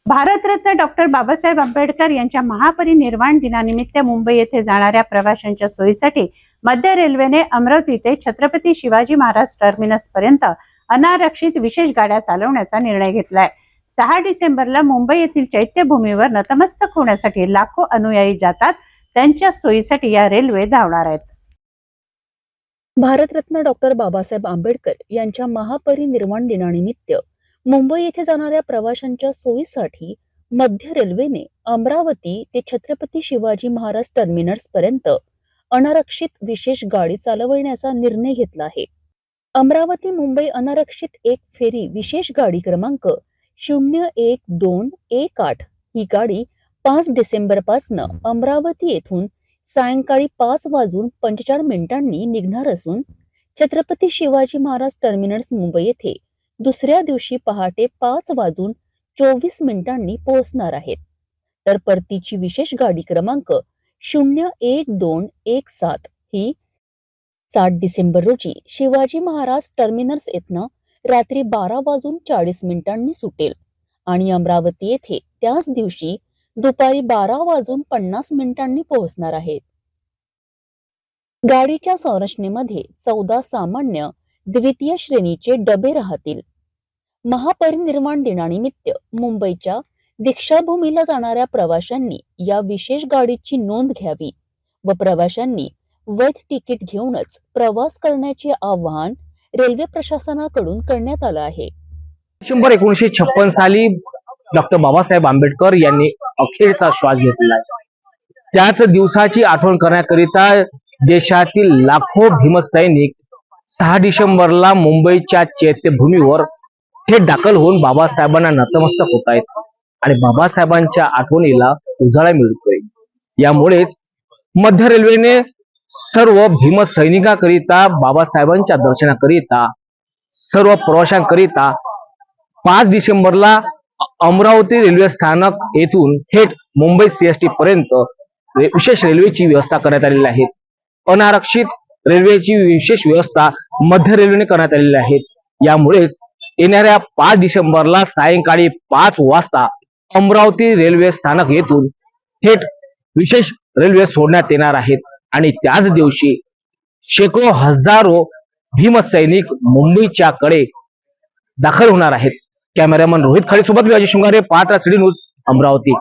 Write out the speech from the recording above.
Bharat Ratna doctor Babasaheb Ambedkar यांच्या महापरिनिर्वाण दिनानिमित्त मुंबई येथे जाणाऱ्या प्रवाशांच्या सोयीसाठी मध्य रेल्वेने अमरावती ते छत्रपती शिवाजी महाराज टर्मिनस पर्यंत अनारक्षित विशेष गाड्या चालवण्याचा निर्णय घेतलाय। 6 डिसेंबरला मुंबई येथील चैत्यभूमीवर नतमस्तक होण्यासाठी लाखो अनुयायी जातात। त्यांच्या सोयीसाठी या रेल्वे धावणार आहेत। भारतरत्न डॉक्टर बाबासाहेब आंबेडकर यांच्या महापरिनिर्वाण दिनानिमित्त मुंबई येथे जाणाऱ्या प्रवाशांच्या सोयीसाठी मध्य रेल्वेने अमरावती ते छत्रपती शिवाजी महाराज टर्मिनस पर्यंत अनारक्षित विशेष गाडी चालवण्याचा निर्णय घेतला आहे। अमरावती मुंबई अनारक्षित एक फेरी विशेष गाडी क्रमांक 01218 ही गाडी 5 डिसेंबर पासून अमरावती येथून सायंकाळी 5:45 निघणार असून छत्रपती शिवाजी महाराज टर्मिनस मुंबई येथे दुसऱ्या दिवशी पहाटे 5:24 पोहोचणार आहेत। तर परतीची विशेष गाडी क्रमांक 01217 ही 7 डिसेंबर रोजी शिवाजी महाराज टर्मिनस येथनं रात्री 12:40 सुटेल आणि अमरावती येथे त्याच दिवशी दुपारी 12:50 पोहोचणार आहेत। गाडीच्या संरचनेमध्ये 14 सामान्य द्वितीय श्रेणीचे डबे राहतील। महापरिनिर्वाण दिनानिमित्त मुंबईच्या दीक्षाभूमीला जाणाऱ्या प्रवाशांनी या विशेष गाडीची नोंद घ्यावी व प्रवाशांनी वैध तिकीट घेऊनच प्रवास करण्याचे आवाहन रेल्वे प्रशासनाकडून करण्यात आलं आहे। डिसेंबर 1956 साली डॉक्टर बाबासाहेब आंबेडकर यांनी अखेरचा श्वास घेतला। त्याच दिवसाची आठवण करण्याकरिता देशातील लाखो भीमसैनिक 6 डिसेंबरला मुंबईच्या चैत्यभूमीवर थेट दाखल होऊन बाबासाहेबांना नतमस्तक होत आहेत आणि बाबासाहेबांच्या आठवणीला उजाळा मिळतोय। यामुळेच मध्य रेल्वेने सर्व भीमसैनिकांकरिता बाबासाहेबांच्या दर्शनाकरिता सर्व प्रवाशांकरिता 5 डिसेंबरला अमरावती रेल्वे स्थानक येथून थेट मुंबई CST पर्यंत विशेष रेल्वेची व्यवस्था करण्यात आलेली आहे। अनारक्षित रेल्वेची विशेष व्यवस्था मध्य रेल्वेने करण्यात आलेली आहे। यामुळेच येणाऱ्या 5 डिसेंबरला सायंकाळी 5 वाजता अमरावती रेल्वे स्थानक येथून थेट विशेष रेल्वे सोडण्यात येणार आहेत आणि त्याच दिवशी शेकडो हजारो भीमसैनिक मुंबईच्या कडे दाखल होणार आहेत। कॅमेरामन रोहित खळे सोबत मी अजय शृंगारे, पाहत रहा सिटी न्यूज, अमरावती।